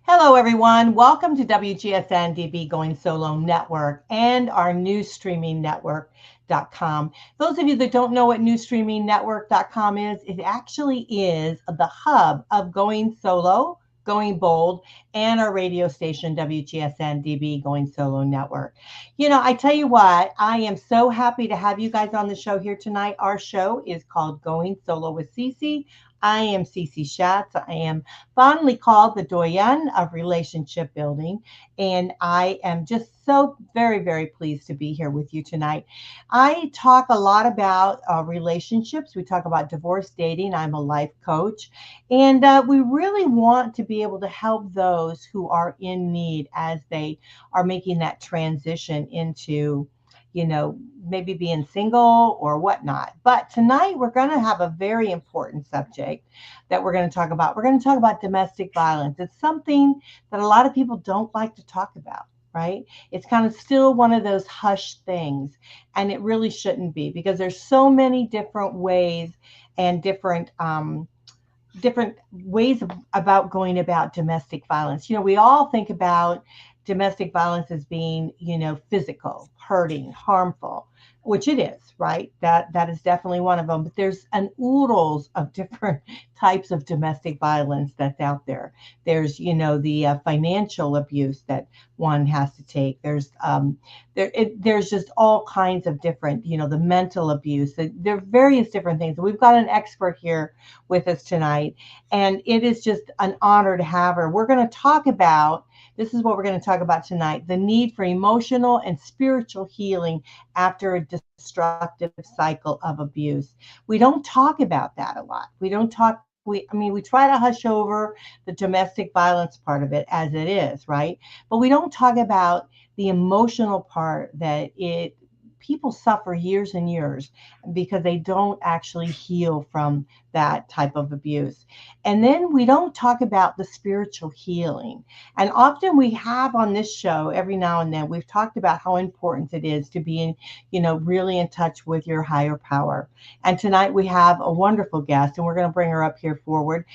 Hello, everyone. Welcome to WGSN-DB Going Solo Network and our new streaming network.com. Those of you that don't know what newstreamingnetwork.com is, it actually is the hub of Going Solo, Going Bold, and our radio station, WGSN-DB Going Solo Network. You know, I tell you what, I am so happy to have you guys on the show here tonight. Our show is called Going Solo with Cece. I am Cece Shatz. I am fondly called the Doyenne of Relationship Building, and I am just so very, very pleased to be here with you tonight. I talk a lot about relationships. We talk about divorce, dating. I'm a life coach, and we really want to be able to help those who are in need as they are making that transition into maybe being single or whatnot. But tonight we're going to have a very important subject that we're going to talk about. We're going to talk about domestic violence. It's something that a lot of people don't like to talk about, right? It's kind of still one of those hush things, and it really shouldn't be because there's so many different ways and different ways about going about domestic violence. You know, we all think about domestic violence as being, physical, hurting, harmful, which it is, right? That is definitely one of them. But there's an oodles of different types of domestic violence that's out there. There's, the financial abuse that one has to take. There's just all kinds of different, the mental abuse. There are various different things. We've got an expert here with us tonight, and it is just an honor to have her. We're going to talk about This is what we're going to talk about tonight: the need for emotional and spiritual healing after a destructive cycle of abuse. We don't talk about that a lot. We don't talk. We try to hush over the domestic violence part of it as it is, right? But we don't talk about the emotional part that people suffer years and years because they don't actually heal from that type of abuse. And then we don't talk about the spiritual healing. And often we have on this show, every now and then, we've talked about how important it is to be really in touch with your higher power. And tonight we have a wonderful guest, and we're going to bring her up here forward.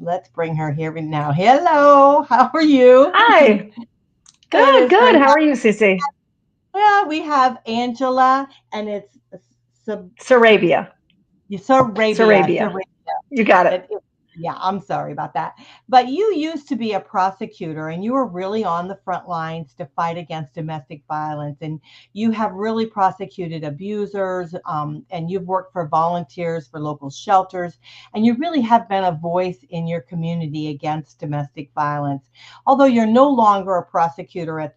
Let's bring her here now. Hello, how are you? Hi. Good, good. How are you, Cece? Well, we have Angela, and it's Sarabia. Sarabia. Sarabia. You got it. Yeah, I'm sorry about that. But you used to be a prosecutor, and you were really on the front lines to fight against domestic violence. And you have really prosecuted abusers, and you've worked for volunteers for local shelters, and you really have been a voice in your community against domestic violence. Although you're no longer a prosecutor at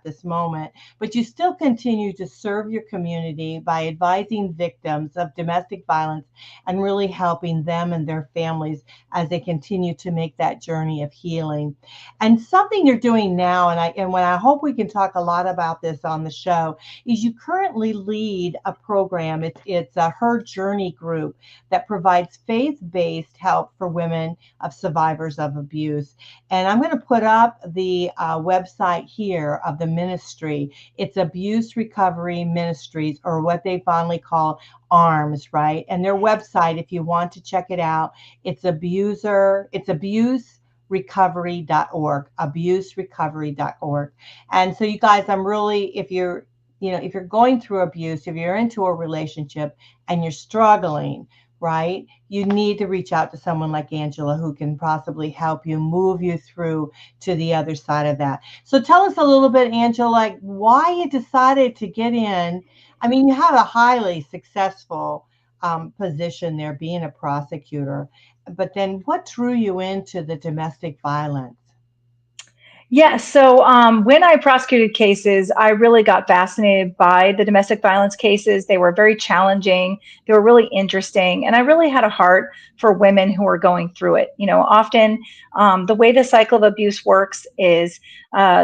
this moment, but you still continue to serve your community by advising victims of domestic violence and really helping them and their families as they continue to make that journey of healing. And something you're doing now, and when I hope we can talk a lot about this on the show, is you currently lead a program. It's a Her Journey group that provides faith-based help for women of survivors of abuse. And I'm going to put up the website here of the ministry. It's Abuse Recovery Ministries, or what they fondly call ARMS, right? And their website, if you want to check it out, it's abuserecovery.org, abuserecovery.org. And so you guys, I'm really, if you're going through abuse, if you're into a relationship and you're struggling, right, you need to reach out to someone like Angela who can possibly help you move you through to the other side of that. So tell us a little bit, Angela, like why you decided to get in. I mean, you have a highly successful position there being a prosecutor, but then what drew you into the domestic violence? Yeah, so when I prosecuted cases, I really got fascinated by the domestic violence cases. They were very challenging. They were really interesting. And I really had a heart for women who were going through it. You know, often the way the cycle of abuse works is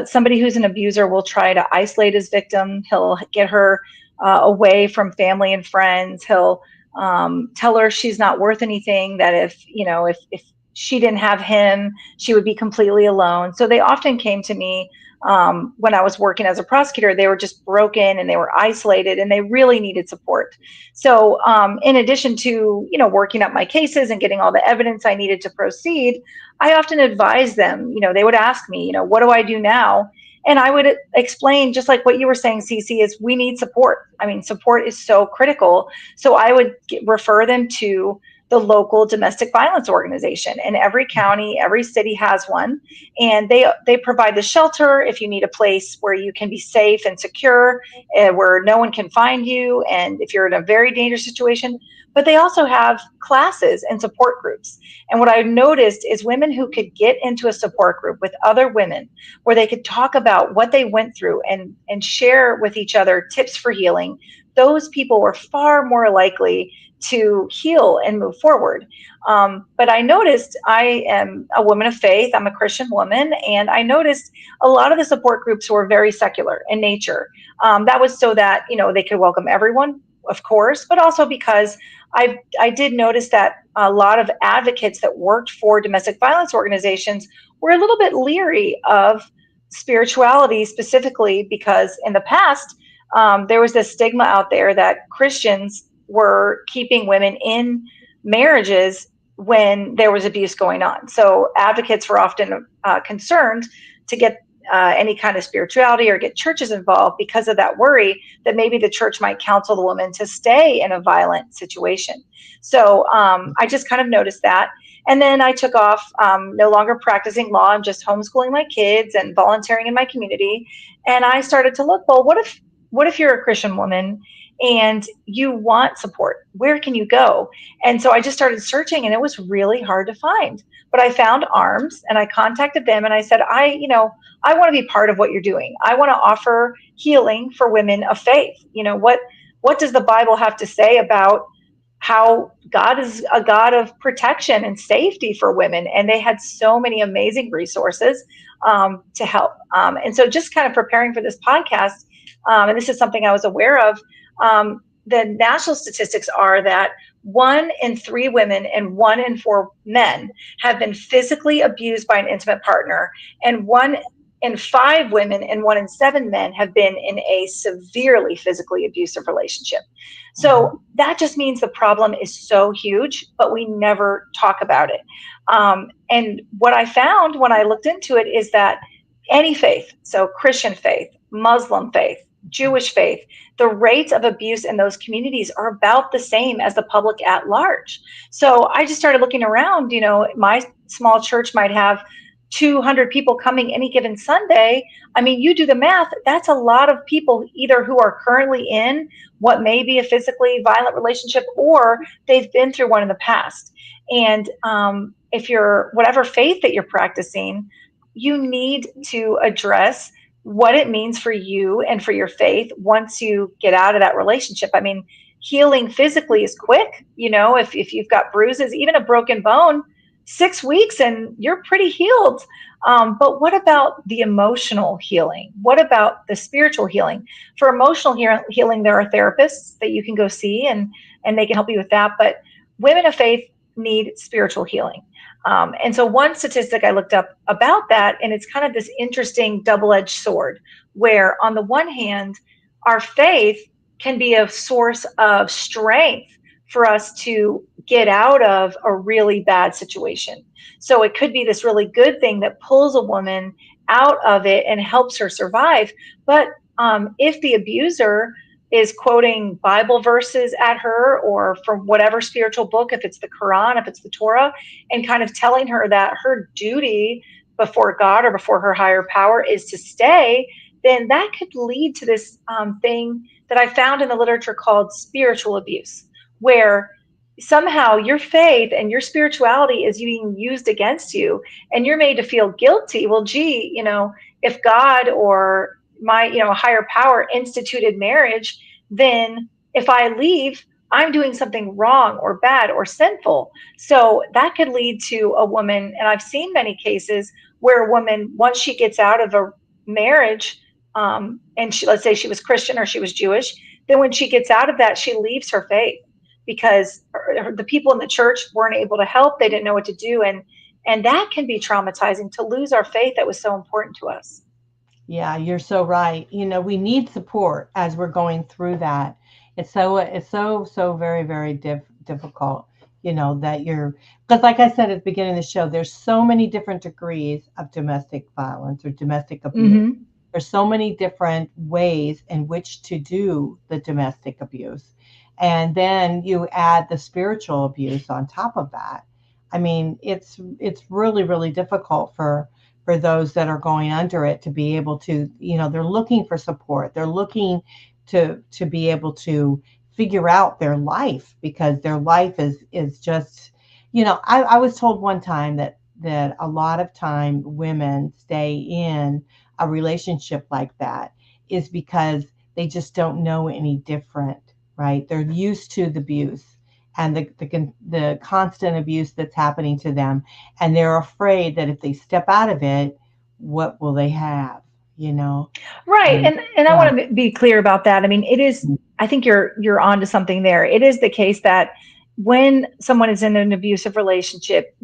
somebody who's an abuser will try to isolate his victim. He'll get her away from family and friends. He'll tell her she's not worth anything, that if she didn't have him, she would be completely alone. So they often came to me when I was working as a prosecutor. They were just broken and they were isolated and they really needed support. So in addition to, working up my cases and getting all the evidence I needed to proceed, I often advise them. They would ask me, what do I do now? And I would explain, just like what you were saying, Cece, is we need support. I mean, support is so critical. So I would refer them to the local domestic violence organization. And every county, every city has one. And they provide the shelter if you need a place where you can be safe and secure, where no one can find you, and if you're in a very dangerous situation. But they also have classes and support groups. And what I noticed is women who could get into a support group with other women where they could talk about what they went through and share with each other tips for healing, those people were far more likely to heal and move forward. But I noticed, I am a woman of faith, I'm a Christian woman, and I noticed a lot of the support groups were very secular in nature. That was so that, they could welcome everyone, of course, but also because I did notice that a lot of advocates that worked for domestic violence organizations were a little bit leery of spirituality, specifically because in the past, there was this stigma out there that Christians were keeping women in marriages when there was abuse going on. So advocates were often concerned to get any kind of spirituality or get churches involved because of that worry that maybe the church might counsel the woman to stay in a violent situation. So I just kind of noticed that. And then I took off, no longer practicing law. I'm just homeschooling my kids and volunteering in my community. And I started to look, well, what if you're a Christian woman and you want support? Where can you go? And so I just started searching, and it was really hard to find. But I found ARMS, and I contacted them, and I said, I want to be part of what you're doing. I want to offer healing for women of faith. What does the Bible have to say about how God is a God of protection and safety for women? And they had so many amazing resources to help. And so just kind of preparing for this podcast, and this is something I was aware of, the national statistics are that 1 in 3 women and 1 in 4 men have been physically abused by an intimate partner, and 1 in 5 women and 1 in 7 men have been in a severely physically abusive relationship. So that just means the problem is so huge, but we never talk about it. And what I found when I looked into it is that any faith, so Christian faith, Muslim faith, Jewish faith, the rates of abuse in those communities are about the same as the public at large. So I just started looking around. My small church might have 200 people coming any given Sunday. I mean, you do the math, that's a lot of people either who are currently in what may be a physically violent relationship, or they've been through one in the past. And if you're whatever faith that you're practicing, you need to address what it means for you and for your faith once you get out of that relationship. I mean, healing physically is quick. If you've got bruises, even a broken bone, 6 weeks and you're pretty healed. But what about the emotional healing? What about the spiritual healing? For emotional healing, there are therapists that you can go see, and they can help you with that. But women of faith need spiritual healing. And so one statistic I looked up about that, and it's kind of this interesting double-edged sword, where on the one hand, our faith can be a source of strength for us to get out of a really bad situation. So it could be this really good thing that pulls a woman out of it and helps her survive. But if the abuser is quoting Bible verses at her, or from whatever spiritual book, if it's the Quran, if it's the Torah, and kind of telling her that her duty before God or before her higher power is to stay, then that could lead to this thing that I found in the literature called spiritual abuse, where somehow your faith and your spirituality is being used against you, and you're made to feel guilty. Well, gee, if God or my higher power instituted marriage, then if I leave, I'm doing something wrong or bad or sinful. So that could lead to a woman, and I've seen many cases where a woman, once she gets out of a marriage, and let's say she was Christian or she was Jewish, then when she gets out of that, she leaves her faith because the people in the church weren't able to help. They didn't know what to do. And that can be traumatizing, to lose our faith that was so important to us. Yeah, you're so right. We need support as we're going through that. It's so very, very difficult, that because like I said at the beginning of the show, there's so many different degrees of domestic violence or domestic abuse. Hmm. There's so many different ways in which to do the domestic abuse. And then you add the spiritual abuse on top of that. I mean, it's really, really difficult for those that are going under it to be able to, they're looking for support. They're looking to be able to figure out their life because their life is just, I was told one time that a lot of time women stay in a relationship like that is because they just don't know any different, right? They're used to the abuse and the constant abuse that's happening to them, and they're afraid that if they step out of it, what will they have, you know? Right. And And I yeah. want to be clear about that. I mean, it is, I think you're onto something there. It is the case that when someone is in an abusive relationship,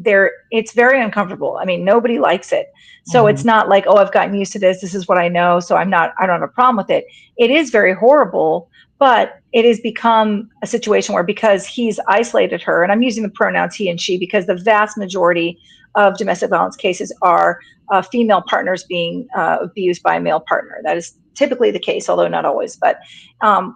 it's very uncomfortable. I mean, nobody likes it. So Mhm. it's not like, oh, I've gotten used to this. This is what I know. So I don't have a problem with it. It is very horrible, but it has become a situation where because he's isolated her, and I'm using the pronouns he and she because the vast majority of domestic violence cases are female partners being abused by a male partner. That is typically the case, although not always. But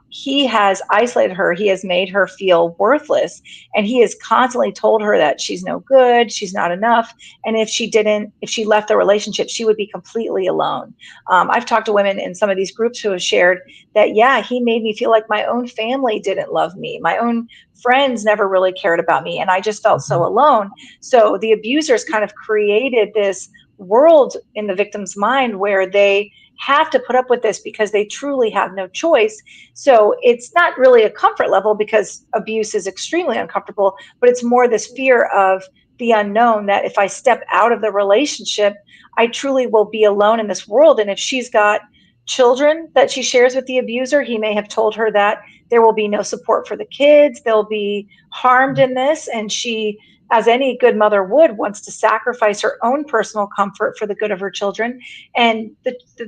he has isolated her. He has made her feel worthless. And he has constantly told her that she's no good, she's not enough. And if she left the relationship, she would be completely alone. I've talked to women in some of these groups who have shared that, yeah, he made me feel like my own family didn't love me. My own friends never really cared about me. And I just felt so alone. So the abusers kind of created this world in the victim's mind where they have to put up with this because they truly have no choice. So it's not really a comfort level because abuse is extremely uncomfortable, but it's more this fear of the unknown that if I step out of the relationship, I truly will be alone in this world. And if she's got children that she shares with the abuser, he may have told her that there will be no support for the kids, they'll be harmed in this, and she, as any good mother would, wants to sacrifice her own personal comfort for the good of her children. And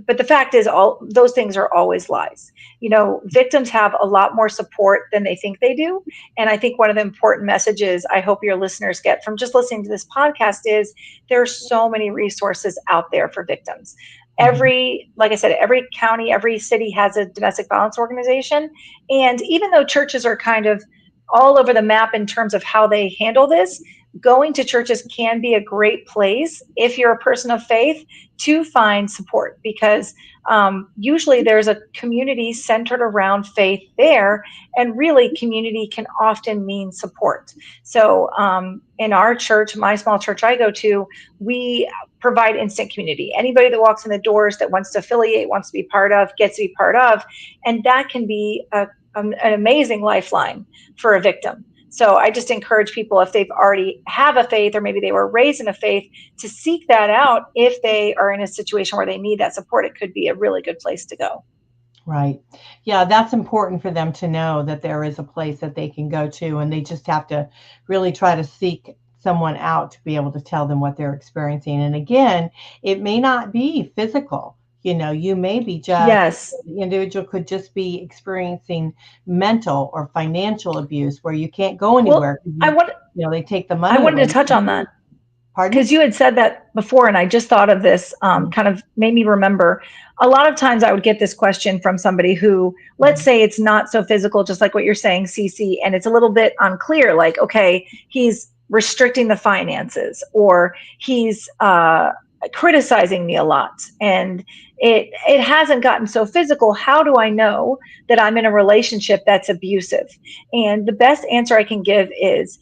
but the fact is, all those things are always lies. Victims have a lot more support than they think they do. And I think one of the important messages I hope your listeners get from just listening to this podcast is there are so many resources out there for victims. Mhm. Like I said, every county, every city has a domestic violence organization. And even though churches are kind of all over the map in terms of how they handle this, going to churches can be a great place if you're a person of faith to find support because usually there's a community centered around faith there, and really community can often mean support. So in our church, my small church I go to, we provide instant community. Anybody that walks in the doors that wants to affiliate, wants to be part of, gets to be part of, and that can be an amazing lifeline for a victim. So I just encourage people, if they've already have a faith or maybe they were raised in a faith, to seek that out if they are in a situation where they need that support. It could be a really good place to go. Right. Yeah, that's important for them to know that there is a place that they can go to, and they just have to really try to seek someone out to be able to tell them what they're experiencing. And again, it may not be physical. You may be just, Yes. the individual could just be experiencing mental or financial abuse where you can't go Well, anywhere because they take the I money wanted away to touch from on that you. Pardon? because you had said that before, and I just thought of this. Kind of made me remember. A lot of times, I would get this question from somebody who, let's say, it's not so physical, just like what you're saying, Cece, and it's a little bit unclear. Like, okay, he's restricting the finances, or he's criticizing me a lot, and it hasn't gotten so physical. How do I know that I'm in a relationship that's abusive? And the best answer I can give is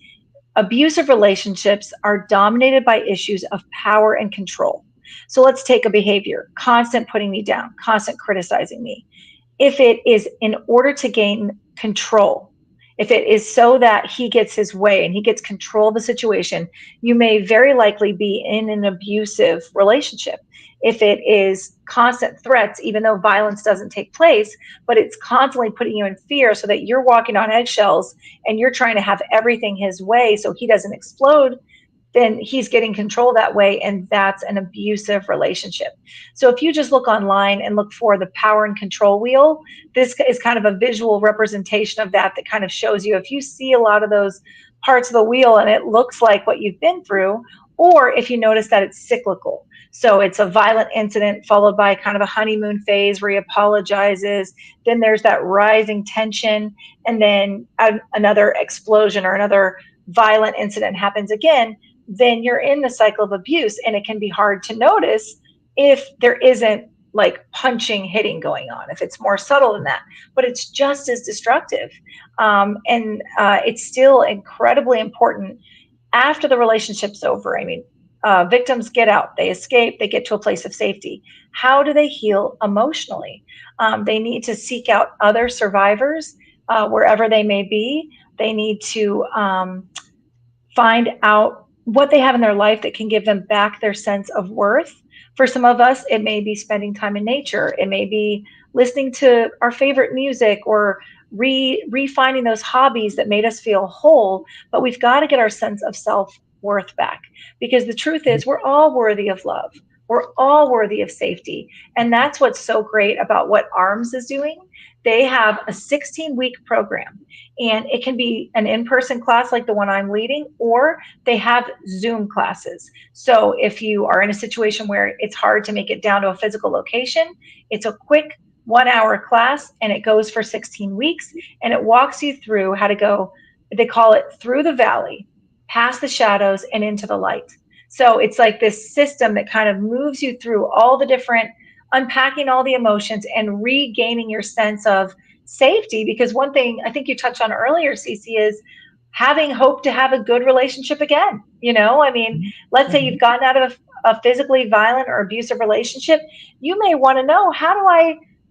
abusive relationships are dominated by issues of power and control. So let's take a behavior: constant putting me down, constant criticizing me. If it is in order to gain control, if it is so that he gets his way and he gets control of the situation, you may very likely be in an abusive relationship. If it is constant threats, even though violence doesn't take place, but it's constantly putting you in fear so that you're walking on eggshells and you're trying to have everything his way so he doesn't explode, then he's getting control that way, and that's an abusive relationship. So if you just look online and look for the power and control wheel, this is kind of a visual representation of that kind of shows you if you see a lot of those parts of the wheel and it looks like what you've been through, or if you notice that it's cyclical. So it's a violent incident followed by kind of a honeymoon phase where he apologizes. Then there's that rising tension, and then another explosion or another violent incident happens again. Then you're in the cycle of abuse, and it can be hard to notice if there isn't like punching, hitting going on, if it's more subtle than that, but it's just as destructive. And it's still incredibly important after the relationship's over. I mean, victims get out, they escape, they get to a place of safety. How do they heal emotionally? They need to seek out other survivors wherever they may be. They need to find out what they have in their life that can give them back their sense of worth. For some of us, it may be spending time in nature. It may be listening to our favorite music, or refining those hobbies that made us feel whole. But we've got to get our sense of self-worth back, because the truth is we're all worthy of love. We're all worthy of safety. And that's what's so great about what ARMS is doing. They have a 16-week program, and it can be an in-person class like the one I'm leading, or they have Zoom classes. So if you are in a situation where it's hard to make it down to a physical location, it's a quick 1-hour class, and it goes for 16 weeks, and it walks you through how to go, they call it through the valley, past the shadows, and into the light. So it's like this system that kind of moves you through all the different, unpacking all the emotions and regaining your sense of safety. Because one thing I think you touched on earlier, Cece, is having hope to have a good relationship again. I mean, let's say you've gotten out of a physically violent or abusive relationship. You may want to know,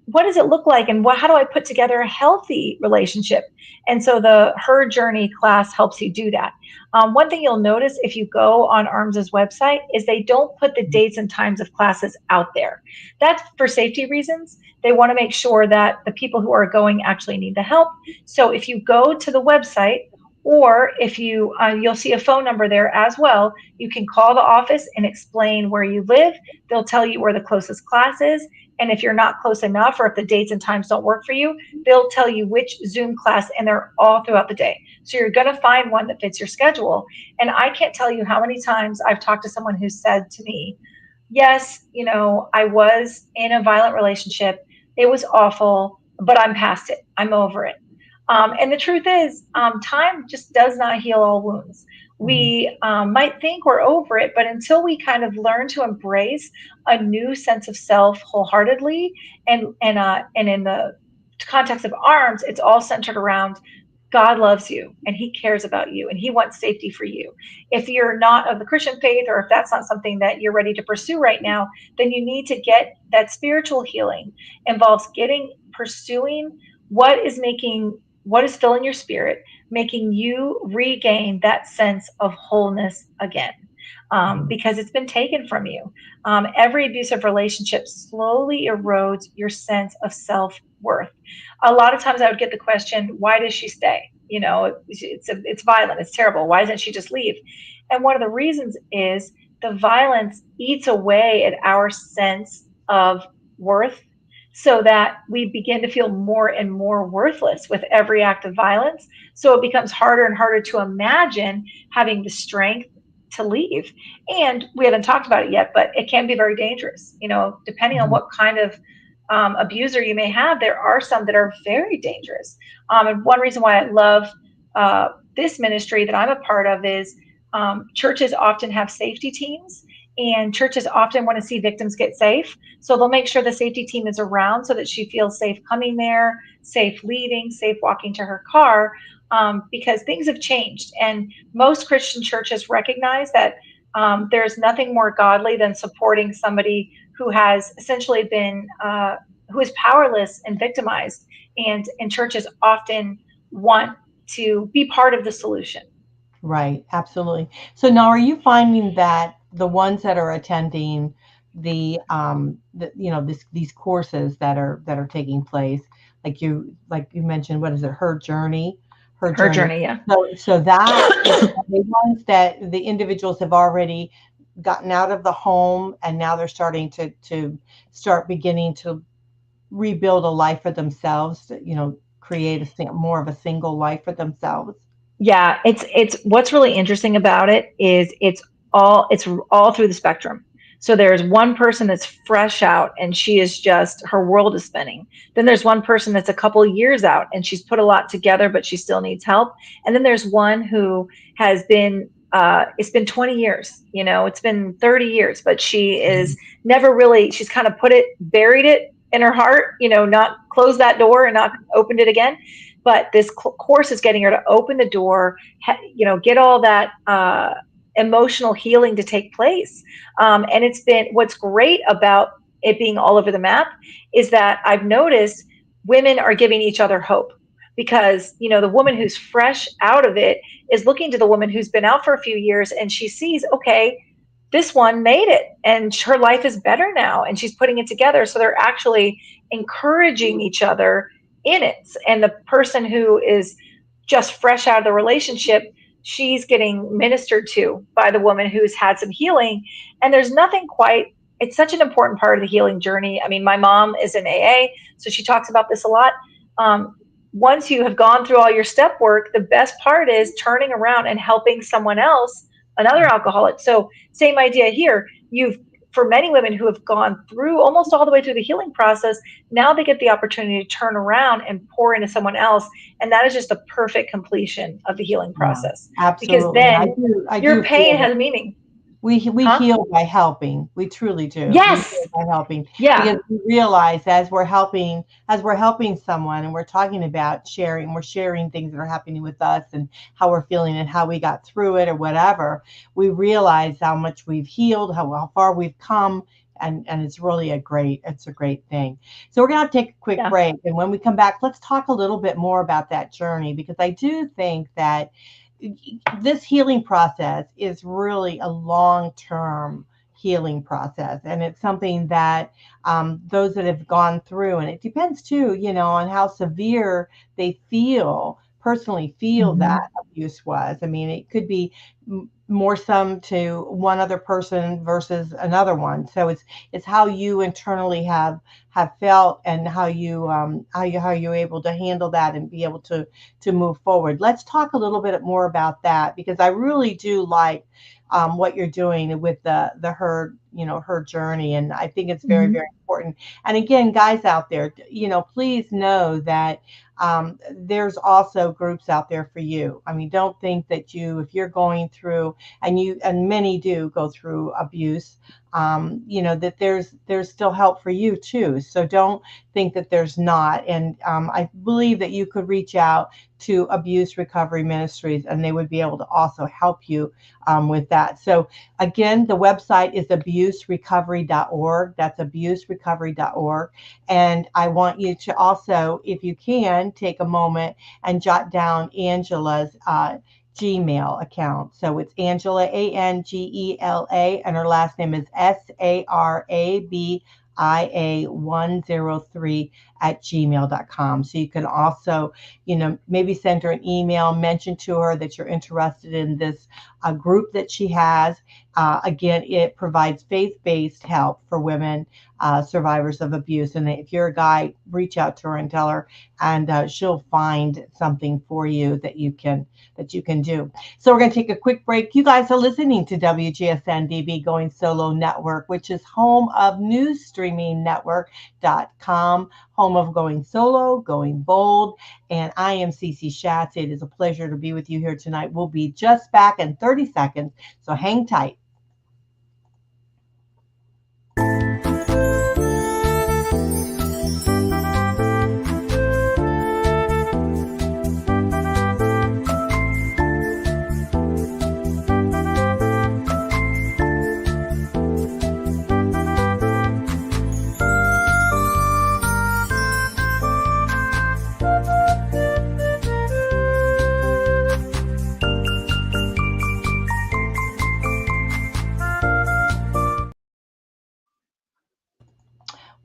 what does it look like, and how do I put together a healthy relationship? And so the Her Journey class helps you do that. One thing you'll notice if you go on ARMS's website is they don't put the dates and times of classes out there. That's for safety reasons. They want to make sure that the people who are going actually need the help. So if you go to the website, or if you'll see a phone number there as well, you can call the office and explain where you live. They'll tell you where the closest class is. And if you're not close enough, or if the dates and times don't work for you, they'll tell you which Zoom class, and they're all throughout the day. So you're going to find one that fits your schedule. And I can't tell you how many times I've talked to someone who said to me, yes, I was in a violent relationship. It was awful, but I'm past it. I'm over it. And the truth is, time just does not heal all wounds. We might think we're over it, but until we kind of learn to embrace a new sense of self wholeheartedly, and in the context of ARMS, it's all centered around God loves you, and He cares about you, and He wants safety for you. If you're not of the Christian faith, or if that's not something that you're ready to pursue right now, then you need to get that spiritual healing. Involves pursuing what is filling your spirit, making you regain that sense of wholeness again, because it's been taken from you. Every abusive relationship slowly erodes your sense of self-worth. A lot of times I would get the question, why does she stay? It's violent, it's terrible. Why doesn't she just leave? And one of the reasons is the violence eats away at our sense of worth, so that we begin to feel more and more worthless with every act of violence. So it becomes harder and harder to imagine having the strength to leave. And we haven't talked about it yet, but it can be very dangerous. Depending on what kind of abuser you may have, there are some that are very dangerous. And one reason why I love this ministry that I'm a part of is churches often have safety teams. And churches often want to see victims get safe. So they'll make sure the safety team is around so that she feels safe coming there, safe leaving, safe walking to her car, because things have changed. And most Christian churches recognize that there's nothing more godly than supporting somebody who has essentially been, who is powerless and victimized. And churches often want to be part of the solution. Right, absolutely. So now, are you finding that the ones that are attending these courses that are taking place, like you mentioned, what is it, Her Journey? her Her journey. journey, yeah. So that the ones that the individuals have already gotten out of the home, and now they're starting to beginning to rebuild a life for themselves, create more of a single life for themselves. Yeah, it's what's really interesting about it is it's all through the spectrum. So there's one person that's fresh out and she is just, her world is spinning. Then there's one person that's a couple of years out and she's put a lot together, but she still needs help. And then there's one who has been it's been 20 years, it's been 30 years, but she is never really, she's kind of buried it in her heart, not closed that door and not opened it again. But this course is getting her to open the door, get all that emotional healing to take place. And it's been, what's great about it being all over the map is that I've noticed women are giving each other hope, because, the woman who's fresh out of it is looking to the woman who's been out for a few years, and she sees, okay, this one made it and her life is better now and she's putting it together. So they're actually encouraging each other in it. And the person who is just fresh out of the relationship, she's getting ministered to by the woman who's had some healing. And there's nothing quite, it's such an important part of the healing journey. I mean, my mom is in AA, so she talks about this a lot. Once you have gone through all your step work, the best part is turning around and helping someone else, another alcoholic. So same idea here. For many women who have gone through almost all the way through the healing process, now they get the opportunity to turn around and pour into someone else. And that is just the perfect completion of the healing process. Yeah, absolutely. Because then your pain has meaning. We heal by helping. We truly do. Yes. We heal by helping. Yeah. Because we realize as we're helping someone and we're talking about sharing, we're sharing things that are happening with us and how we're feeling and how we got through it or whatever, we realize how much we've healed, how far we've come. And it's really a great thing. So we're going to take a quick break. And when we come back, let's talk a little bit more about that journey, because I do think that this healing process is really a long-term healing process. And it's something that those that have gone through, and it depends too, on how severe they personally feel that abuse was. I mean, it could be more some to one other person versus another one. So it's how you internally have felt and how you're able to handle that and be able to move forward. Let's talk a little bit more about that, because I really do like what you're doing with her journey, and I think it's very, very important. And again, guys out there, please know that there's also groups out there for you. I mean, don't think that if you're going through, and many do go through abuse, that there's still help for you too. So don't think that there's not. And I believe that you could reach out to Abuse Recovery Ministries, and they would be able to also help you with that. So again, the website is abuserecovery.org. That's abuserecovery.org. And I want you to also, if you can, take a moment and jot down Angela's Gmail account. So it's Angela, Angela, and her last name is Sarabia103 at gmail.com. So you can also, maybe send her an email, mention to her that you're interested in this group that she has. Again, it provides faith-based help for women survivors of abuse. And if you're a guy, reach out to her and tell her, and she'll find something for you that you can do. So we're going to take a quick break. You guys are listening to WGSN-DB Going Solo Network, which is home of newsstreamingnetwork.com, home of Going Solo, Going Bold. And I am Cece Shatz. It is a pleasure to be with you here tonight. We'll be just back in 30 seconds, so hang tight.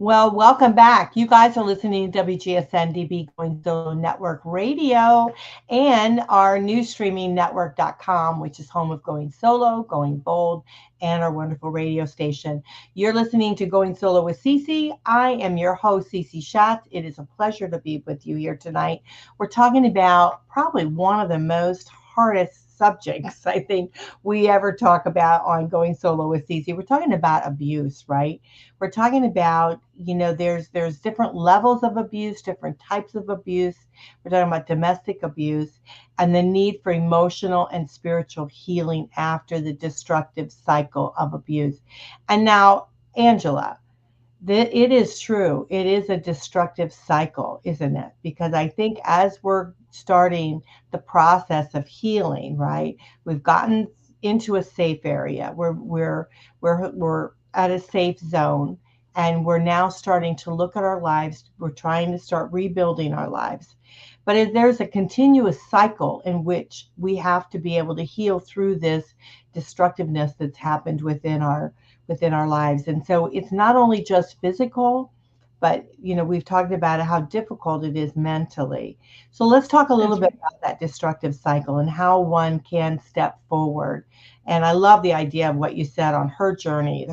Well, welcome back. You guys are listening to WGSN-DB Going Solo Network Radio and our new streaming network.com, which is home of Going Solo, Going Bold, and our wonderful radio station. You're listening to Going Solo with Cece. I am your host, Cece Shatz. It is a pleasure to be with you here tonight. We're talking about probably one of the most hardest subjects I think we ever talk about on Going Solo with Cece. We're talking about abuse, right? We're talking about, there's different levels of abuse, different types of abuse. We're talking about domestic abuse and the need for emotional and spiritual healing after the destructive cycle of abuse. And now, Angela, it is true. It is a destructive cycle, isn't it? Because I think as we're starting the process of healing, right? We've gotten into a safe area. We're at a safe zone, and we're now starting to look at our lives. We're trying to start rebuilding our lives. But there's a continuous cycle in which we have to be able to heal through this destructiveness that's happened within our lives. And so it's not only just physical, but we've talked about how difficult it is mentally. So let's talk a little bit about that destructive cycle and how one can step forward. And I love the idea of what you said on her journey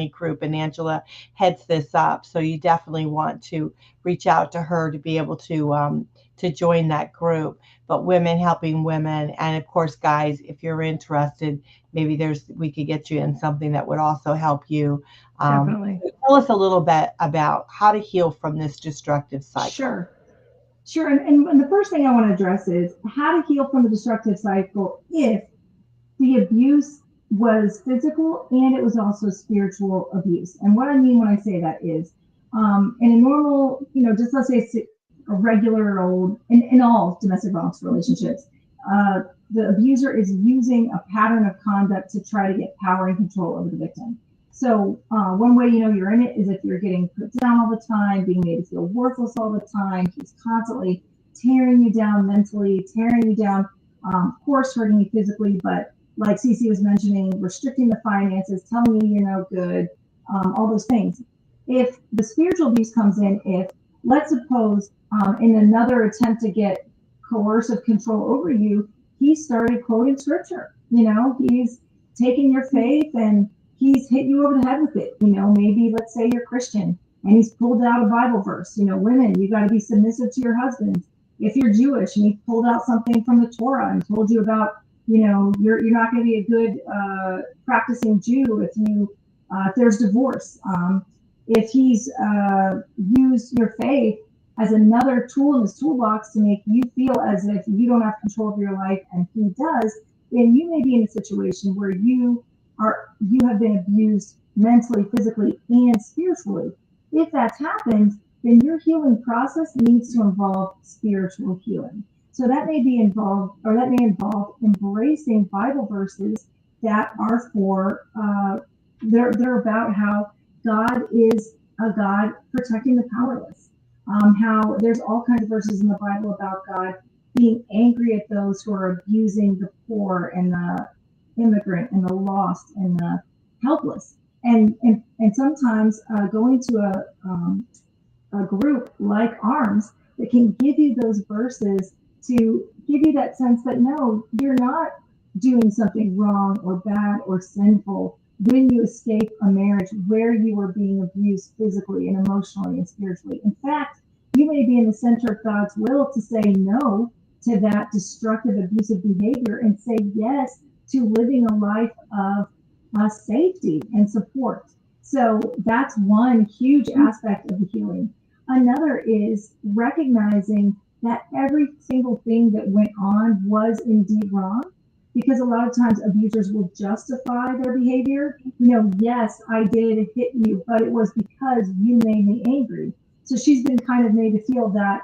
group, and Angela heads this up. So you definitely want to reach out to her to be able to join that group. But women helping women, and of course, guys, if you're interested, maybe we could get you in something that would also help you. Definitely. Tell us a little bit about how to heal from this destructive cycle. Sure. And the first thing I want to address is how to heal from the destructive cycle if the abuse was physical and it was also spiritual abuse. And what I mean when I say that is, in a normal, just let's say it's a regular old, in all domestic violence relationships, the abuser is using a pattern of conduct to try to get power and control over the victim. So one way you're in it is if you're getting put down all the time, being made to feel worthless all the time. He's constantly tearing you down mentally, tearing you down, of course, hurting you physically, but like Cece was mentioning, restricting the finances, telling you you're no good, all those things. If the spiritual abuse comes in, let's suppose in another attempt to get coercive control over you, he started quoting scripture. He's taken your faith and he's hit you over the head with it. Maybe let's say you're Christian and he's pulled out a Bible verse. Women, you got to be submissive to your husbands. If you're Jewish and he pulled out something from the Torah and told you about, you're not going to be a good practicing Jew if there's divorce. If he's used your faith as another tool in his toolbox to make you feel as if you don't have control of your life and he does, then you may be in a situation where you have been abused mentally, physically, and spiritually. If that's happened, then your healing process needs to involve spiritual healing. So that may involve embracing Bible verses that are they're about how God is a God protecting the powerless. How there's all kinds of verses in the Bible about God being angry at those who are abusing the poor and the immigrant and the lost and the helpless. And sometimes going to a group like ARMS that can give you those verses to give you that sense that no, you're not doing something wrong or bad or sinful when you escape a marriage where you were being abused physically and emotionally and spiritually. In fact, you may be in the center of God's will to say no to that destructive, abusive behavior and say yes to living a life of safety and support. So that's one huge aspect of the healing. Another is recognizing that every single thing that went on was indeed wrong, because a lot of times abusers will justify their behavior. Yes, I did hit you, but it was because you made me angry. So she's been kind of made to feel that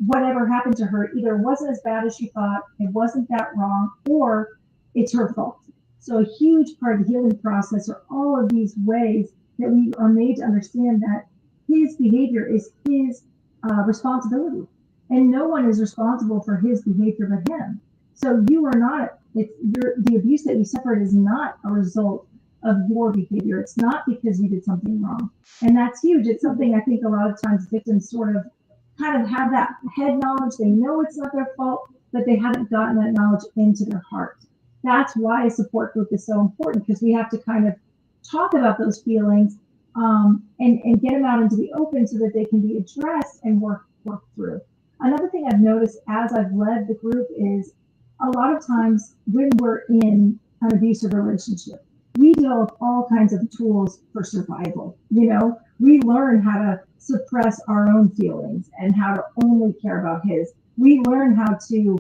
whatever happened to her either wasn't as bad as she thought, it wasn't that wrong, or it's her fault. So a huge part of the healing process are all of these ways that we are made to understand that his behavior is his responsibility. And no one is responsible for his behavior but him. So you are not, the abuse that you suffered is not a result of your behavior. It's not because you did something wrong. And that's huge. It's something I think a lot of times victims sort of kind of have that head knowledge. They know it's not their fault, but they haven't gotten that knowledge into their heart. That's why a support group is so important, because we have to kind of talk about those feelings and get them out into the open so that they can be addressed and work through. Another thing I've noticed as I've led the group is a lot of times when we're in an abusive relationship, we develop all kinds of tools for survival. We learn how to suppress our own feelings and how to only care about his. We learn how to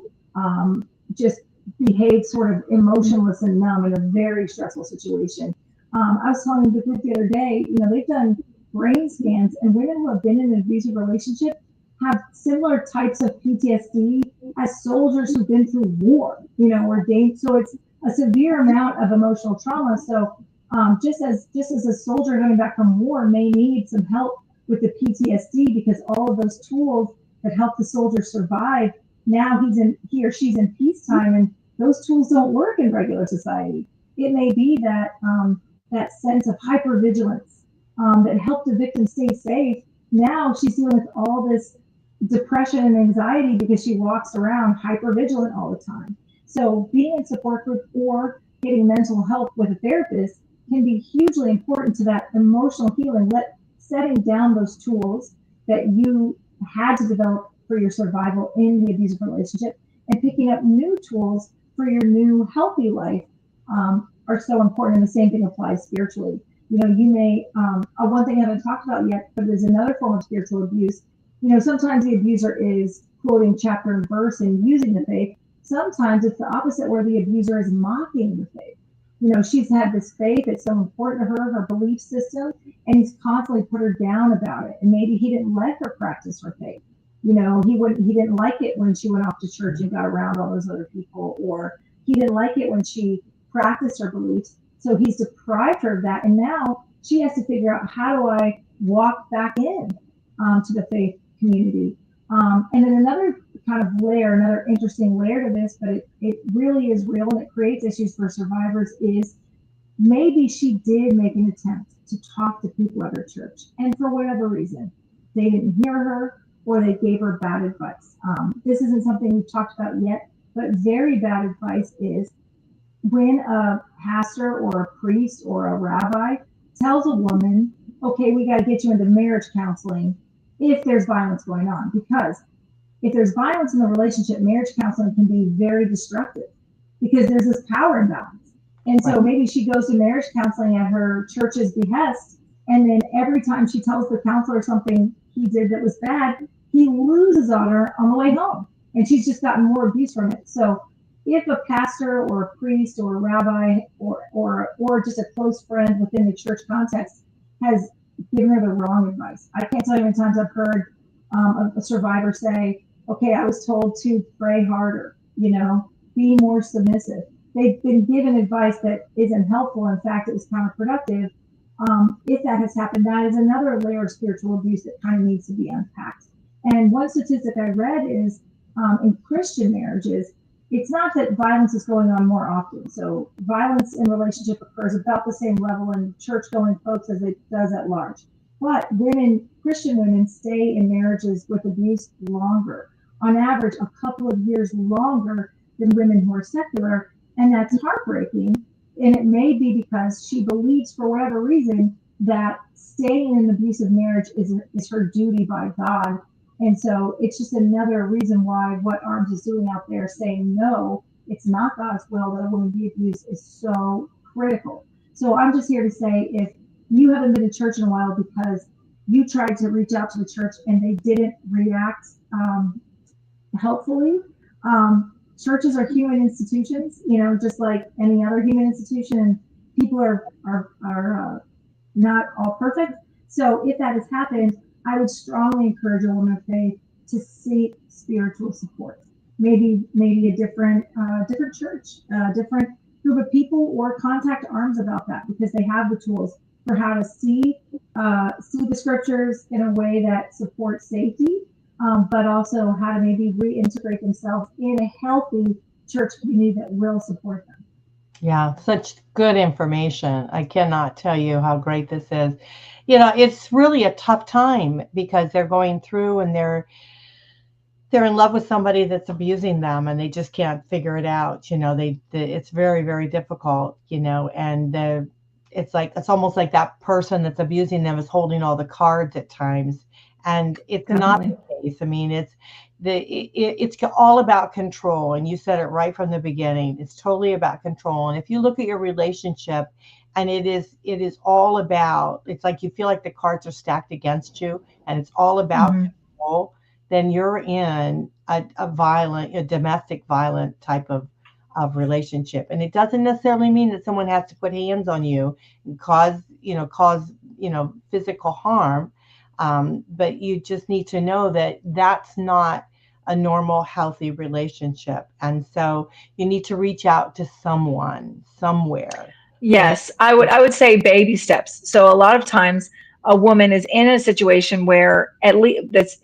just behave sort of emotionless and numb in a very stressful situation. I was telling the group the other day, they've done brain scans, and women who have been in an abusive relationship have similar types of PTSD as soldiers who've been through war, so it's a severe amount of emotional trauma. So just as a soldier coming back from war may need some help with the PTSD, because all of those tools that help the soldier survive, now he or she's in peacetime, and those tools don't work in regular society. It may be that that sense of hypervigilance that helped the victim stay safe. Now she's dealing with all this depression and anxiety because she walks around hypervigilant all the time. So being in support group or getting mental help with a therapist can be hugely important to that emotional healing, setting down those tools that you had to develop for your survival in the abusive relationship, and picking up new tools for your new healthy life are so important. And the same thing applies spiritually. You may, one thing I haven't talked about yet, but there's another form of spiritual abuse. Sometimes the abuser is quoting chapter and verse and using the faith. Sometimes it's the opposite, where the abuser is mocking the faith. She's had this faith, it's so important to her belief system, and he's constantly put her down about it. And maybe he didn't let her practice her faith. He didn't like it when she went off to church and got around all those other people, or he didn't like it when she practiced her beliefs. So he's deprived her of that. And now she has to figure out, how do I walk back in to the faith community? And then another kind of layer, another interesting layer to this, but it really is real and it creates issues for survivors, is maybe she did make an attempt to talk to people at her church, and for whatever reason, they didn't hear her or they gave her bad advice. This isn't something we've talked about yet, but very bad advice is when a pastor or a priest or a rabbi tells a woman, okay, we got to get you into marriage counseling if there's violence going on. Because if there's violence in the relationship, marriage counseling can be very destructive, because there's this power imbalance. And so maybe she goes to marriage counseling at her church's behest, and then every time she tells the counselor something he did that was bad, he loses on her on the way home, and she's just gotten more abuse from it. So if a pastor or a priest or a rabbi or just a close friend within the church context has given her the wrong advice, I can't tell you how many times I've heard a survivor say, okay, I was told to pray harder, be more submissive. They've been given advice that isn't helpful. In fact, it was counterproductive. If that has happened, that is another layer of spiritual abuse that kind of needs to be unpacked. And one statistic I read is in Christian marriages, it's not that violence is going on more often. So violence in relationship occurs about the same level in church-going folks as it does at large. But Christian women stay in marriages with abuse longer, on average a couple of years longer than women who are secular. And that's heartbreaking. And it may be because she believes, for whatever reason, that staying in an abusive marriage is her duty by God. And so it's just another reason why what ARMS is doing out there, saying, no, it's not God's will that a woman be abused, is so critical. So I'm just here to say, if you haven't been to church in a while because you tried to reach out to the church and they didn't react helpfully, churches are human institutions, just like any other human institution, and people are not all perfect. So if that has happened, I would strongly encourage a woman of faith to seek spiritual support. Maybe a different church, different group of people, or contact ARMS about that, because they have the tools for how to see the scriptures in a way that supports safety, but also how to maybe reintegrate themselves in a healthy church community that will support them. Yeah, such good information. I cannot tell you how great this is. It's really a tough time because they're going through and they're in love with somebody that's abusing them and they just can't figure it out. It's very, very difficult, and it's almost like that person that's abusing them is holding all the cards at times. And it's not Definitely. the case. I mean, it's all about control. And you said it right from the beginning. It's totally about control. And if you look at your relationship, and it is all about, it's like you feel like the cards are stacked against you and it's all about Hmm. control, then you're in a domestic violent type of relationship. And it doesn't necessarily mean that someone has to put hands on you and cause physical harm. But you just need to know that that's not a normal, healthy relationship. And so you need to reach out to someone somewhere. And Yes, I would say baby steps. So a lot of times a woman is in a situation where at least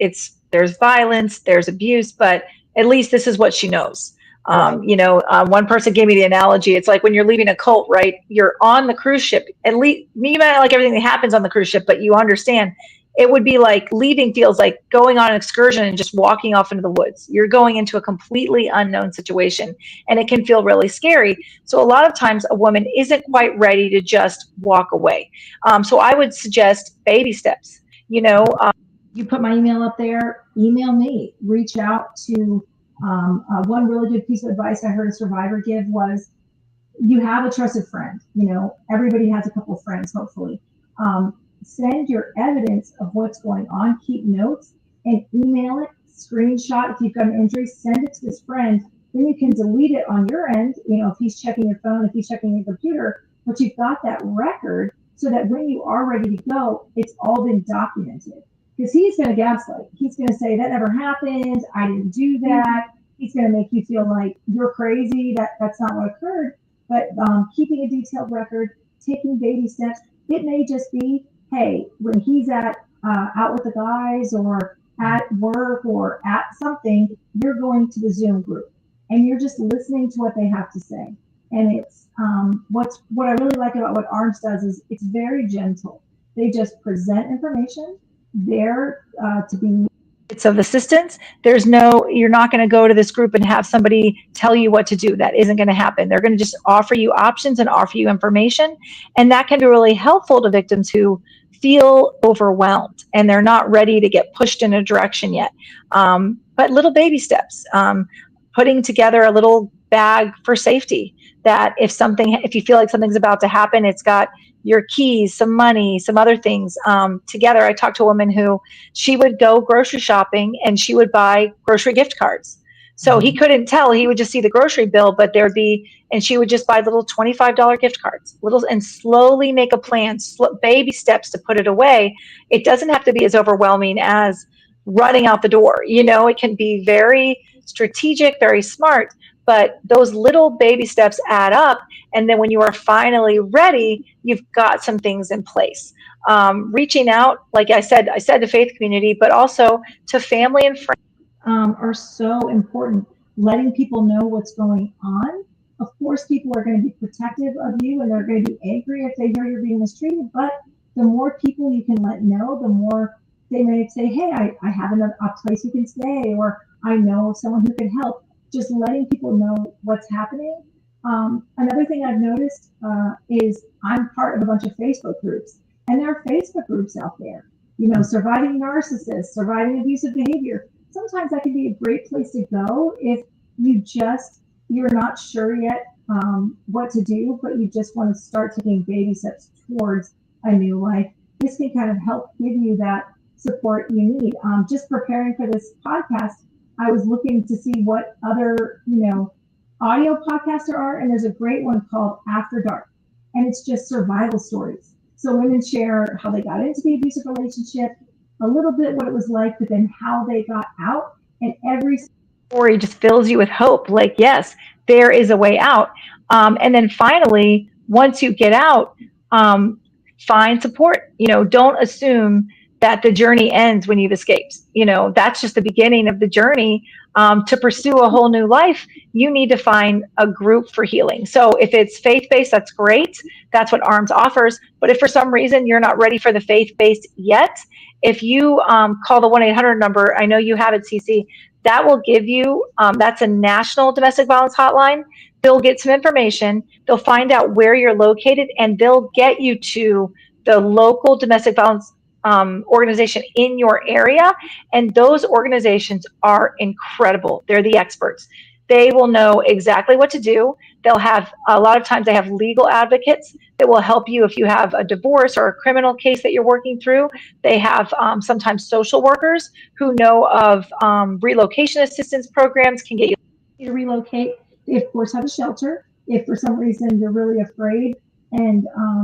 there's violence, there's abuse, but at least this is what she knows. right. One person gave me the analogy. It's like when you're leaving a cult, right? You're on the cruise ship. At least you might not like everything that happens on the cruise ship, but you understand it would be like leaving feels like going on an excursion and just walking off into the woods. You're going into a completely unknown situation and it can feel really scary. So a lot of times a woman isn't quite ready to just walk away. So I would suggest baby steps. You know, You put my email up there, email me, reach out to one really good piece of advice I heard a survivor give was you have a trusted friend. Everybody has a couple friends, hopefully. Send your evidence of what's going on, keep notes, and email it, screenshot if you've got an injury, send it to this friend. Then you can delete it on your end, if he's checking your phone, if he's checking your computer, but you've got that record so that when you are ready to go, it's all been documented. Because he's going to gaslight. He's going to say, that never happened. I didn't do that. He's going to make you feel like you're crazy. That's not what occurred. But keeping a detailed record, taking baby steps. It may just be, hey, when he's out with the guys or at work or at something, you're going to the Zoom group and you're just listening to what they have to say. And it's what I really like about what Arms does is it's very gentle. They just present information. They're to be of assistance. You're not going to go to this group and have somebody tell you what to do. That isn't going to happen. They're going to just offer you options and offer you information. And that can be really helpful to victims who feel overwhelmed and they're not ready to get pushed in a direction yet. But little baby steps, putting together a little bag for safety that if you feel like something's about to happen, it's got your keys, some money, some other things together. I talked to a woman who she would go grocery shopping and she would buy grocery gift cards. So he couldn't tell. He would just see the grocery bill, but and she would just buy little $25 gift cards, and slowly make a plan, baby steps to put it away. It doesn't have to be as overwhelming as running out the door. It can be very strategic, very smart, but those little baby steps add up. And then when you are finally ready, you've got some things in place. Reaching out, like I said to faith community, but also to family and friends are so important. Letting people know what's going on. Of course, people are going to be protective of you and they're going to be angry if they hear you're being mistreated. But the more people you can let know, the more they may say, hey, I have a place you can stay, or I know someone who can help. Just letting people know what's happening. Another thing I've noticed is I'm part of a bunch of Facebook groups, and there are Facebook groups out there. Surviving narcissists, surviving abusive behavior. Sometimes that can be a great place to go if you're not sure yet what to do, but you just want to start taking baby steps towards a new life. This can kind of help give you that support you need. Just preparing for this podcast, I was looking to see what other, audio podcasts there are, and there's a great one called After Dark, and it's just survival stories. So women share how they got into the abusive relationship, a little bit what it was like, but then how they got out, and every story just fills you with hope. Like, yes, there is a way out. And then finally, once you get out, find support. Don't assume that the journey ends when you've escaped. That's just the beginning of the journey. to pursue a whole new life, you need to find a group for healing. So if it's faith-based, that's great. That's what ARMS offers. But if for some reason you're not ready for the faith-based yet, if you call the 1-800 number, I know you have it, Cece, that will give you, that's a national domestic violence hotline. They'll get some information. They'll find out where you're located, and they'll get you to the local domestic violence organization in your area. And those organizations are incredible. They're the experts. They will know exactly what to do. They'll have, a lot of times they have legal advocates that will help you if you have a divorce or a criminal case that you're working through. They have sometimes social workers who know of relocation assistance programs, can get you to relocate. They of course have a shelter if for some reason you're really afraid. And I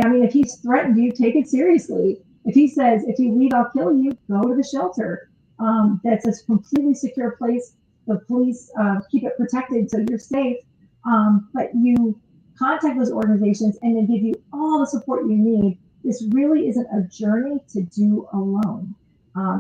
mean, if he's threatened you, take it seriously. If he says, if you leave, I'll kill you, go to the shelter. That's a completely secure place. The police keep it protected so you're safe. But you contact those organizations and they give you all the support you need. This really isn't a journey to do alone.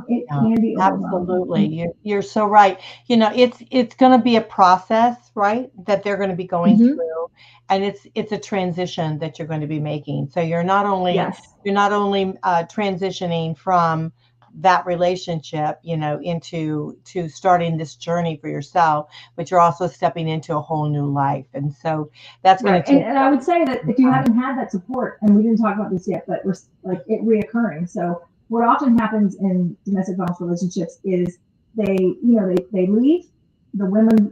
It can be absolutely. You're so right. You know, it's going to be a process, right? That they're going to be going through, and it's a transition that you're going to be making. So you're not only transitioning from that relationship, you know, into starting this journey for yourself, but you're also stepping into a whole new life. And so that's going to take. And I would say that if you haven't had that support, and we didn't talk about this yet, but we're like it reoccurring. So what often happens in domestic violence relationships is they leave, the woman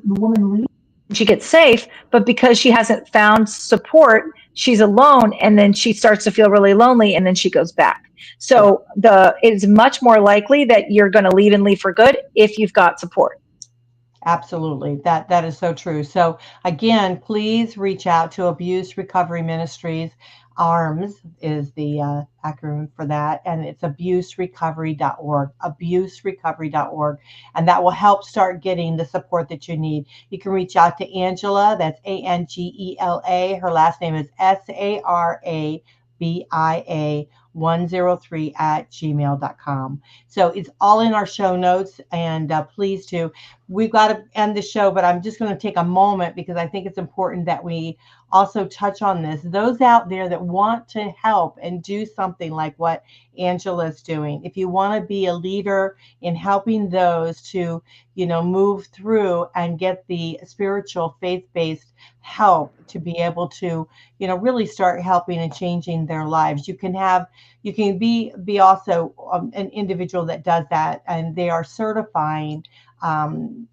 leaves. She gets safe, but because she hasn't found support, she's alone, and then she starts to feel really lonely, and then she goes back. So it is much more likely that you're going to leave and leave for good if you've got support. Absolutely. That is so true. So again, please reach out to Abuse Recovery Ministries. ARMS is the acronym for that, and it's abuserecovery.org, abuserecovery.org, and that will help start getting the support that you need. You can reach out to Angela, that's Angela. Her last name is Sarabia 103@gmail.com. So it's all in our show notes, and please do. We've got to end the show, but I'm just going to take a moment because I think it's important that we also touch on this. Those out there that want to help and do something like what Angela's doing, if you want to be a leader in helping those to, you know, move through and get the spiritual faith-based help to be able to, you know, really start helping and changing their lives. You can be also an individual that does that, and they are certifying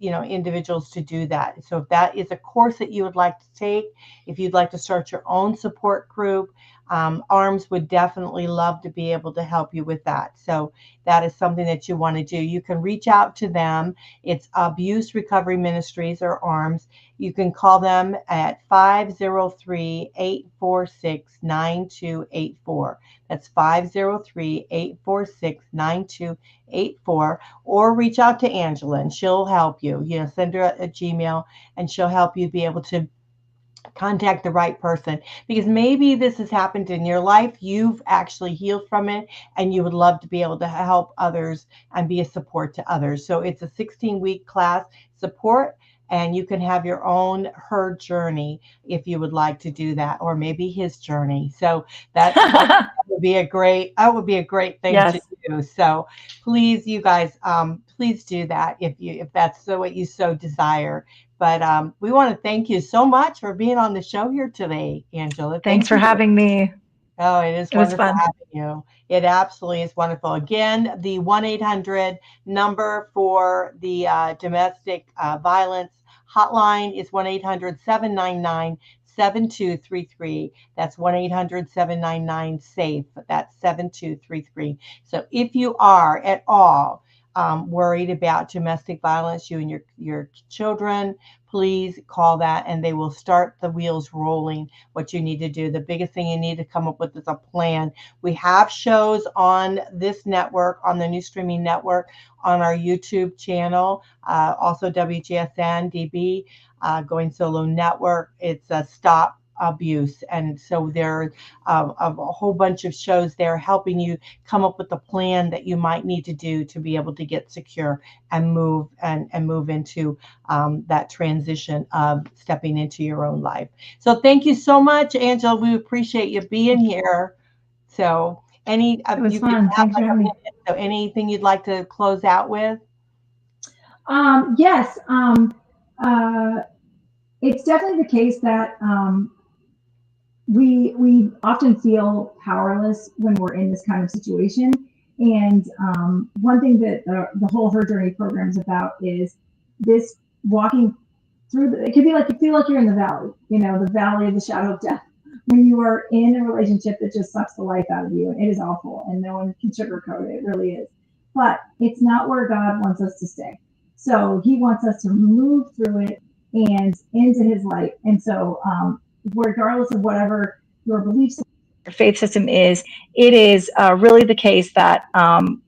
individuals to do that. So if that is a course that you would like to take, if you'd like to start your own support group, ARMS would definitely love to be able to help you with that. So that is something that you want to do. You can reach out to them. It's Abuse Recovery Ministries, or ARMS. You can call them at 503-846-9284. That's 503-846-9284. Or reach out to Angela and she'll help you. You know, send her a Gmail and she'll help you be able to contact the right person, because maybe this has happened in your life. You've actually healed from it, and you would love to be able to help others and be a support to others. So it's a 16-week class support, and you can have your own her journey if you would like to do that, or maybe his journey. So that would be a great thing to do. So please, you guys, please do that if that's what you so desire. But we want to thank you so much for being on the show here today, Angela. Thanks for having me. Oh, it is wonderful having you. It absolutely is wonderful. Again, the 1-800 number for the domestic violence hotline is 1-800-799-7233. That's 1-800-799-SAFE. That's 7233. So if you are at all worried about domestic violence, you and your children, please call that, and they will start the wheels rolling. What you need to do, the biggest thing you need to come up with is a plan. We have shows on this network, on the new streaming network, on our YouTube channel, also WGSN-DB, Going Solo Network. It's a Stop abuse. And so there are a whole bunch of shows there helping you come up with a plan that you might need to do to be able to get secure and move into that transition of stepping into your own life. So thank you so much, Angela. We appreciate you being here. So any it was fun. Thanks for having me. So anything you'd like to close out with? Yes. It's definitely the case that we often feel powerless when we're in this kind of situation. And one thing that the whole Her Journey program is about is this walking through. It could be like you feel like you're in the valley, the valley of the shadow of death, when you are in a relationship that just sucks the life out of you, and it is awful, and no one can sugarcoat it. It really is. But it's not where God wants us to stay. So He wants us to move through it and into His light. And so, regardless of whatever your beliefs, your faith system is, it is really the case that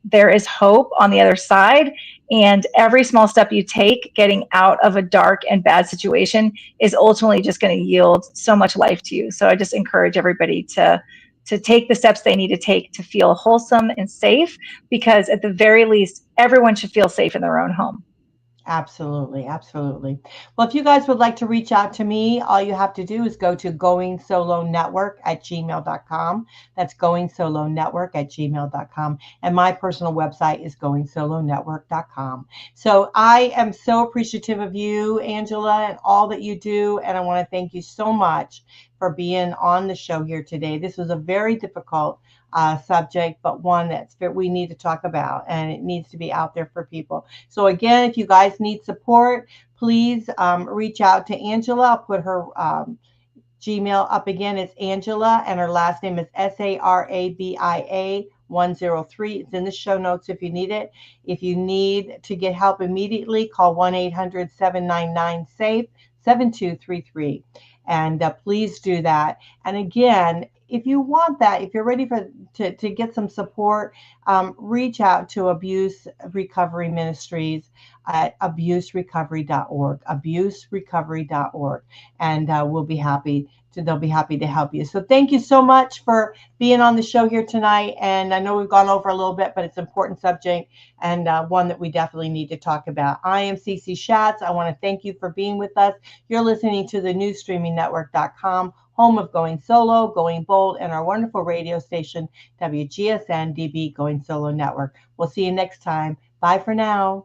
there is hope on the other side. And every small step you take getting out of a dark and bad situation is ultimately just going to yield so much life to you. So I just encourage everybody to take the steps they need to take to feel wholesome and safe, because at the very least, everyone should feel safe in their own home. Absolutely, absolutely. Well, if you guys would like to reach out to me, all you have to do is go to goingsolonetwork@gmail.com. That's goingsolonetwork@gmail.com. And my personal website is goingsolonetwork.com. So I am so appreciative of you, Angela, and all that you do. And I want to thank you so much for being on the show here today. This was a very difficult subject, but one that we need to talk about, and it needs to be out there for people. So again, if you guys need support, please reach out to Angela. I'll put her Gmail up again. It's Angela, and her last name is Sarabia 103. It's in the show notes if you need it. If you need to get help immediately, call 1-800-799-SAFE 7233. And please do that. And again, if you want that, if you're ready to get some support, reach out to Abuse Recovery Ministries at abuserecovery.org, abuserecovery.org, and they'll be happy to help you. So thank you so much for being on the show here tonight. And I know we've gone over a little bit, but it's an important subject and one that we definitely need to talk about. I am Cece Shatz. I want to thank you for being with us. You're listening to the newstreamingnetwork.com, home of Going Solo, Going Bold, and our wonderful radio station, WGSN-DB Going Solo Network. We'll see you next time. Bye for now.